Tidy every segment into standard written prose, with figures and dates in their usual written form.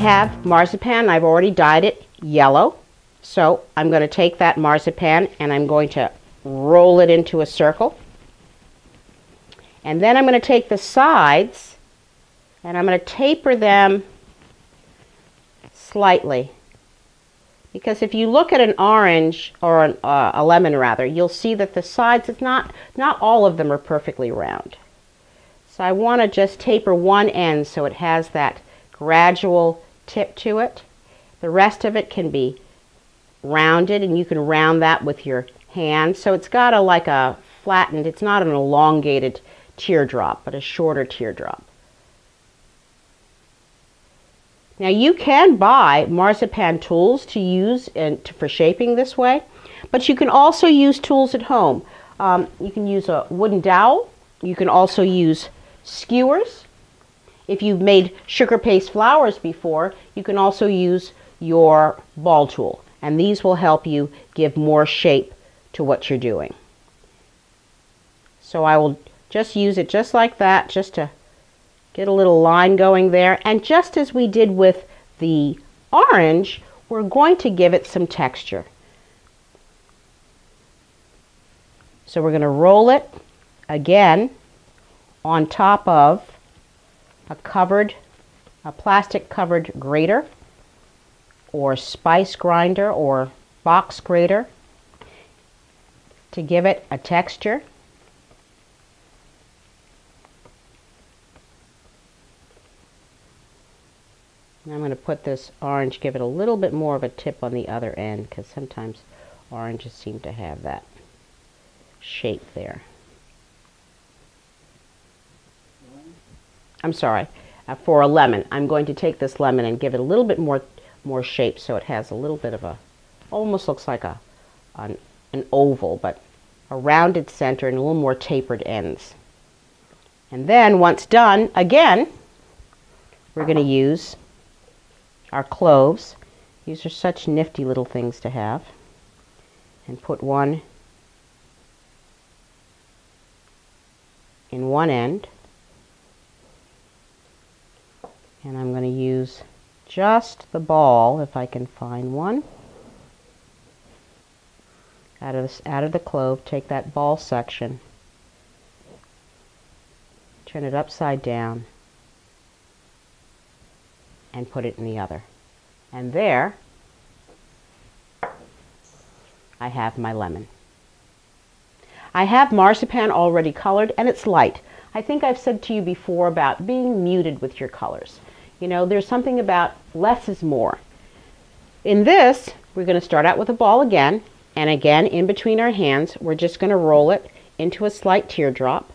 have marzipan. I've already dyed it yellow. So I'm going to take that marzipan and I'm going to roll it into a circle. And then I'm going to take the sides and I'm going to taper them slightly. Because if you look at an orange, or a lemon rather, you'll see that the sides, not all of them are perfectly round. So I want to just taper one end so it has that gradual tip to it. The rest of it can be rounded, and you can round that with your hand. So it's got like a flattened, it's not an elongated teardrop, but a shorter teardrop. Now you can buy marzipan tools to use for shaping this way, but you can also use tools at home. You can use a wooden dowel. You can also use skewers. If you've made sugar paste flowers before, you can also use your ball tool, and these will help you give more shape to what you're doing. So I will just use it just like that, just to get a little line going there. And just as we did with the orange, we're going to give it some texture. So we're going to roll it again on top of a plastic covered grater or spice grinder or box grater to give it a texture. And I'm going to put this orange, give it a little bit more of a tip on the other end, because sometimes oranges seem to have that shape there. I'm sorry, for a lemon, I'm going to take this lemon and give it a little bit more shape, so it has a little bit of almost looks like an oval, but a rounded center and a little more tapered ends. And then once done, again, we're going to use our cloves. These are such nifty little things to have. And put one in one end. And I'm going to use just the ball, if I can find one. Out of the clove, take that ball section, turn it upside down, and put it in the other. And there I have my lemon. I have marzipan already colored, and it's light. I think I've said to you before about being muted with your colors. You know, there's something about less is more. In this, we're going to start out with a ball again, and again in between our hands, we're just going to roll it into a slight teardrop.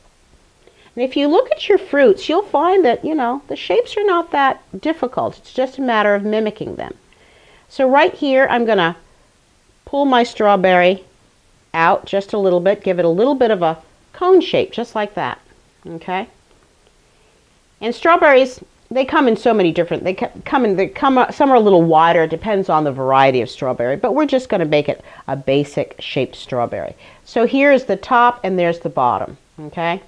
And if you look at your fruits, you'll find that, you know, the shapes are not that difficult. It's just a matter of mimicking them. So right here, I'm going to pull my strawberry out just a little bit, give it a little bit of a cone shape, just like that. Okay? And strawberries, they come in so many different, some are a little wider. It depends on the variety of strawberry, but we're just going to make it a basic shaped strawberry. So here's the top and there's the bottom. Okay?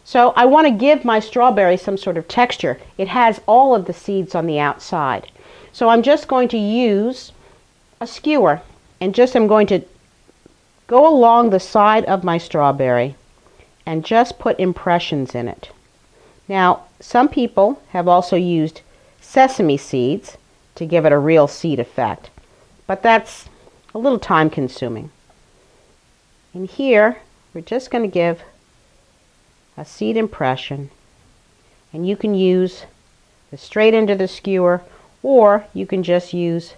So I want to give my strawberry some sort of texture. It has all of the seeds on the outside. So I'm just going to use a skewer and I'm going to go along the side of my strawberry and just put impressions in it. Now, some people have also used sesame seeds to give it a real seed effect, but that's a little time consuming. And here, we're just going to give a seed impression, and you can use the straight end of the skewer, or you can just use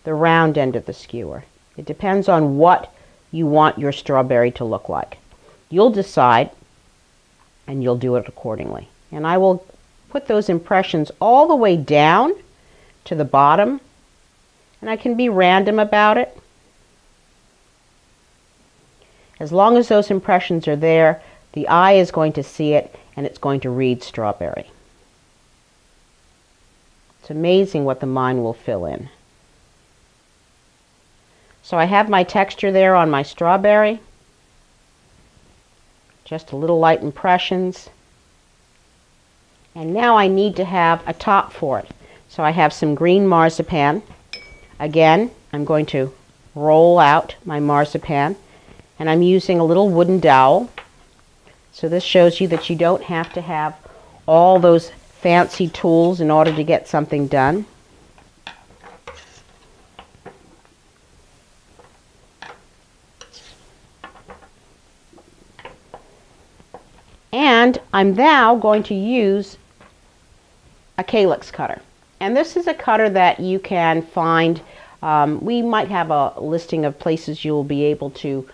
the round end of the skewer. It depends on what you want your strawberry to look like. You'll decide, and you'll do it accordingly. And I will put those impressions all the way down to the bottom, and I can be random about it. As long as those impressions are there, the eye is going to see it, and it's going to read strawberry. It's amazing what the mind will fill in. So I have my texture there on my strawberry. Just a little light impressions. And now I need to have a top for it. So I have some green marzipan. Again, I'm going to roll out my marzipan, and I'm using a little wooden dowel. So this shows you that you don't have to have all those fancy tools in order to get something done. And I'm now going to use a calyx cutter. And this is a cutter that you can find. We might have a listing of places you'll be able to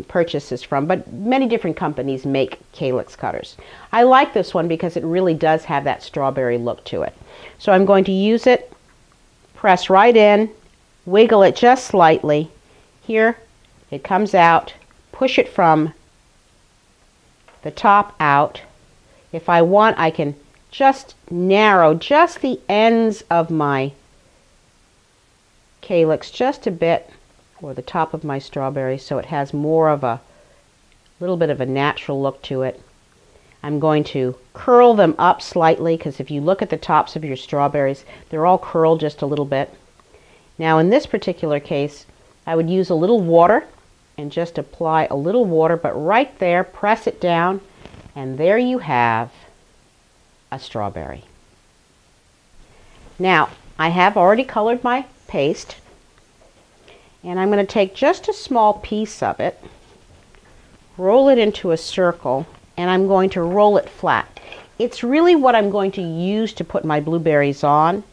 purchase this from, but many different companies make calyx cutters. I like this one because it really does have that strawberry look to it. So I'm going to use it, press right in, wiggle it just slightly. Here it comes out, push it from the top out. If I want, I can just narrow just the ends of my calyx just a bit, or the top of my strawberry, so it has more of a little bit of a natural look to it. I'm going to curl them up slightly, because if you look at the tops of your strawberries, they're all curled just a little bit. Now in this particular case, I would use a little water and just apply a little water, but right there, press it down, and there you have a strawberry. Now, I have already colored my paste, and I'm going to take just a small piece of it, roll it into a circle, and I'm going to roll it flat. It's really what I'm going to use to put my blueberries on.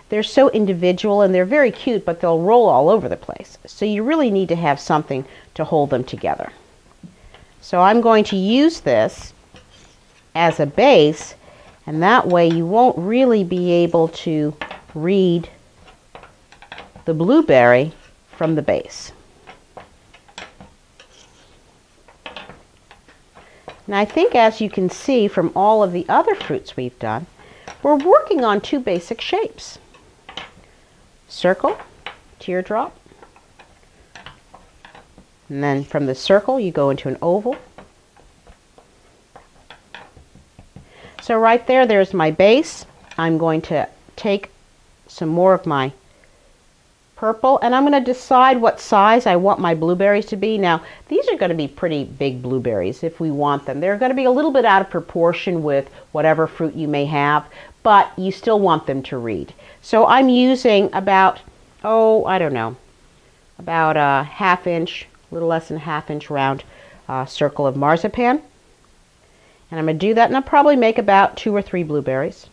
They're so individual and they're very cute, but they'll roll all over the place. So you really need to have something to hold them together. So I'm going to use this as a base, and that way you won't really be able to read the blueberry from the base. And I think, as you can see from all of the other fruits we've done, we're working on two basic shapes. Circle, teardrop, and then from the circle you go into an oval. So right there, there's my base. I'm going to take some more of my purple, and I'm going to decide what size I want my blueberries to be. Now, these are going to be pretty big blueberries if we want them. They're going to be a little bit out of proportion with whatever fruit you may have, but you still want them to read. So I'm using about, I don't know, about a ½ inch, a little less than a ½ inch round circle of marzipan. And I'm going to do that, and I'll probably make about 2 or 3 blueberries.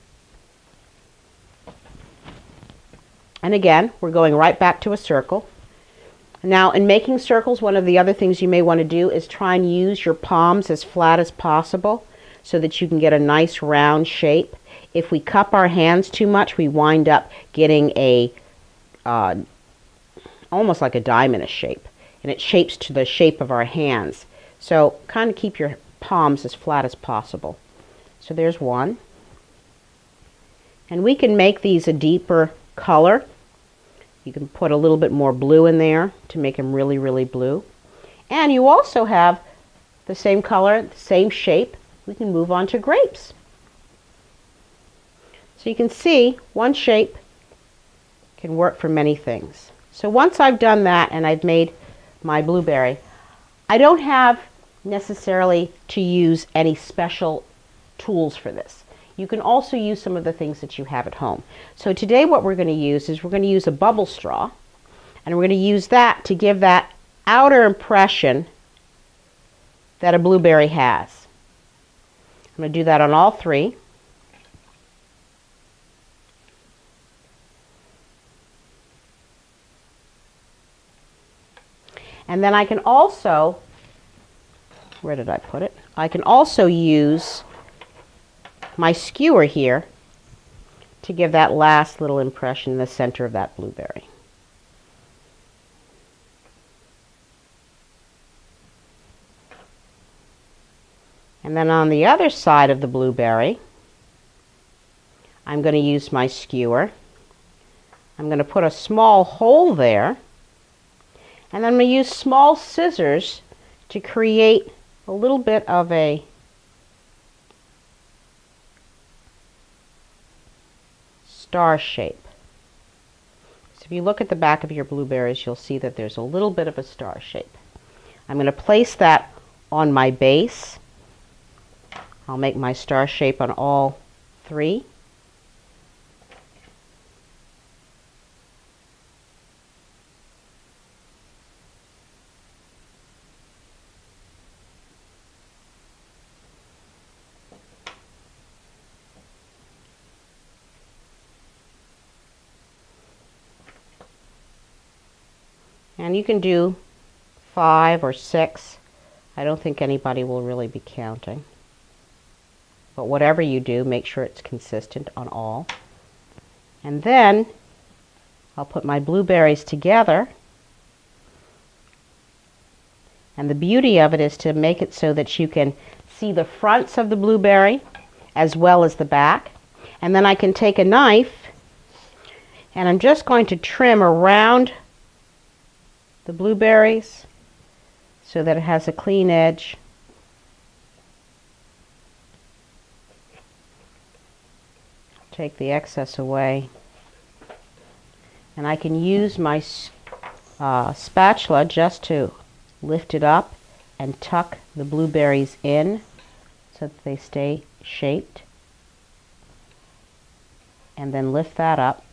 And again, we're going right back to a circle. Now, in making circles, one of the other things you may want to do is try and use your palms as flat as possible so that you can get a nice round shape. If we cup our hands too much, we wind up getting a almost like a diamond shape, and it shapes to the shape of our hands. So kind of keep your palms as flat as possible. So there's one. And we can make these a deeper color. You can put a little bit more blue in there to make them really, really blue. And you also have the same color, the same shape. We can move on to grapes. So you can see one shape can work for many things. So once I've done that and I've made my blueberry, I don't have necessarily to use any special tools for this. You can also use some of the things that you have at home. So today what we're going to use is we're going to use a bubble straw, and we're going to use that to give that outer impression that a blueberry has. I'm going to do that on all 3. And then I can also, where did I put it? I can also use my skewer here to give that last little impression in the center of that blueberry. And then on the other side of the blueberry, I'm going to use my skewer. I'm going to put a small hole there, and then I'm going to use small scissors to create a little bit of a star shape. So if you look at the back of your blueberries, you'll see that there's a little bit of a star shape. I'm going to place that on my base. I'll make my star shape on all three. And you can do 5 or 6. I don't think anybody will really be counting. But whatever you do, make sure it's consistent on all. And then I'll put my blueberries together. And the beauty of it is to make it so that you can see the fronts of the blueberry as well as the back. And then I can take a knife and I'm just going to trim around the blueberries so that it has a clean edge. Take the excess away. And I can use my spatula just to lift it up and tuck the blueberries in so that they stay shaped. And then lift that up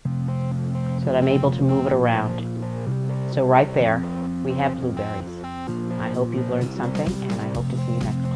so that I'm able to move it around. So right there, we have blueberries. I hope you've learned something, and I hope to see you next time.